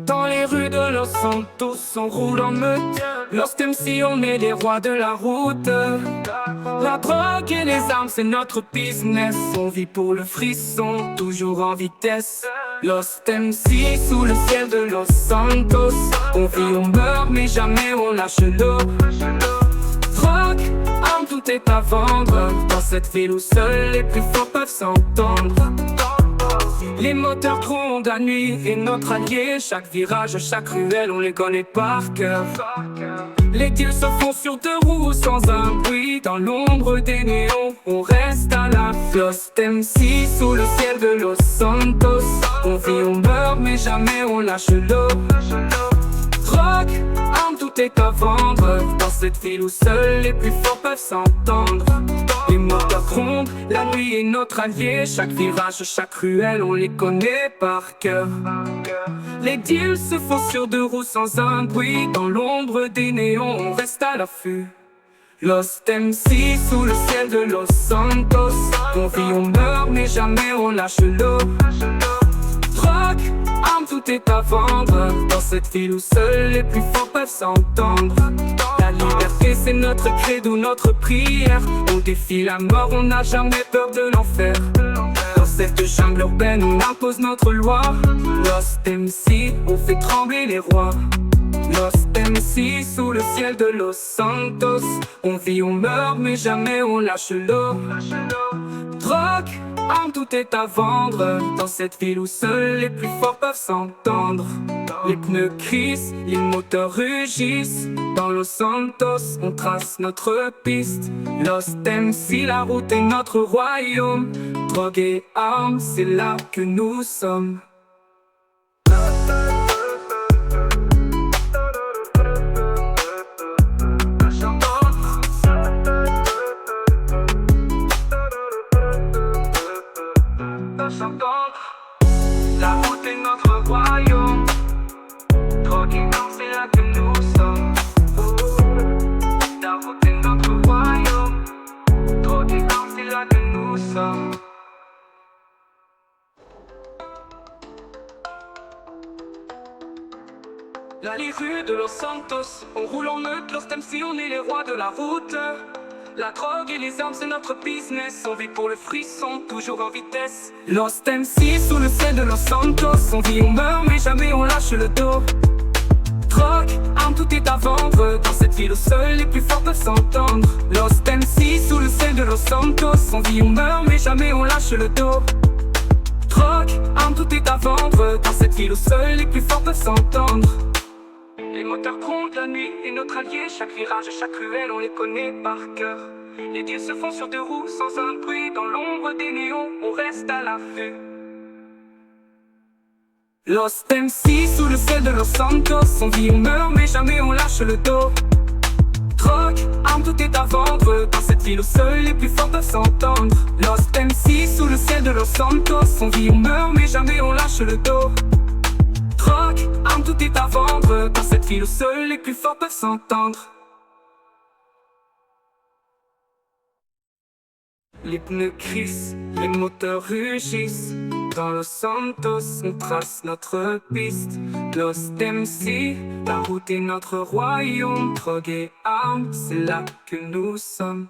Dans les rues de Los Santos, on roule en meute. Lost MC, on est les rois de la route. La drogue et les armes, c'est notre business. On vit pour le frisson, toujours en vitesse. Lost MC, sous le ciel de Los Santos. On vit, on meurt, mais jamais on lâche l'eau. Drogue, armes, tout est à vendre. Dans cette ville où seuls les plus forts peuvent s'entendre. Les moteurs grondent la nuit et notre allié. Chaque virage, chaque ruelle, on les connaît par cœur. Les deals se font sur deux roues sans un bruit. Dans l'ombre des néons, on reste à la Lost MC sous le ciel de Los Santos. On vit, on meurt, mais jamais on lâche l'eau. Drogue, armes, tout est à vendre. Dans cette ville où seuls les plus forts peuvent s'entendre. Les moteurs grondent, la nuit est notre allié. Chaque virage, chaque ruelle, on les connaît par cœur. Les deals se font sur deux roues sans un bruit. Dans l'ombre des néons, on reste à l'affût. Lost MC sous le ciel de Los Santos. On vit, on meurt, mais jamais on lâche l'eau. Drogue, armes, tout est à vendre. Dans cette ville où seuls les plus forts peuvent s'entendre. La liberté, c'est notre credo, notre prière. On défie la mort, on n'a jamais peur de l'enfer. Dans cette jungle urbaine, on impose notre loi. Lost MC, on fait trembler les rois. Lost MC, sous le ciel de Los Santos. On vit, on meurt, mais jamais on lâche l'eau. Drogue, armes, tout est à vendre. Dans cette ville où seuls les plus forts peuvent s'entendre. Les pneus crissent, les moteurs rugissent. Dans Los Santos, on trace notre piste. Lost MC, la route est notre royaume. Drogue et armes, c'est là que nous sommes. La route est notre royaume. Drogue et armes, c'est là que nous sommes. La route est notre royaume. Drogue et armes, c'est là que nous sommes. Là les rues de Los Santos, on roule en meute. Lost MC, on est les rois de la route. La drogue et les armes, c'est notre business. On vit pour le frisson, toujours en vitesse. Lost MC sous le ciel de Los Santos. On vit, on meurt, mais jamais on lâche le dos. Drogue, armes, tout est à vendre. Dans cette ville où seuls les plus forts peuvent s'entendre. Lost MC sous le ciel de Los Santos. On vit, on meurt, mais jamais on lâche le dos. Drogue, armes, tout est à vendre. Dans cette ville où seuls les plus forts peuvent s'entendre. Les moteurs grondent la nuit et notre allié. Chaque virage, chaque ruelle, on les connaît par cœur. Les deals se font sur deux roues sans un bruit. Dans l'ombre des néons, on reste à l'affût. Lost MC sous le ciel de Los Santos. On vit, on meurt, mais jamais on lâche le dos. Drogue, armes, tout est à vendre. Dans cette ville où seuls les plus forts peuvent s'entendre. Lost MC sous le ciel de Los Santos. On vit, on meurt, mais jamais on lâche le dos. Drogue, armes, tout est à vendre. Dans cette ville où seuls les plus forts peuvent s'entendre. Les pneus crissent, les moteurs rugissent. Dans Los Santos, on trace notre piste. Lost MC, la route est notre royaume. Drogue et armes, c'est là que nous sommes.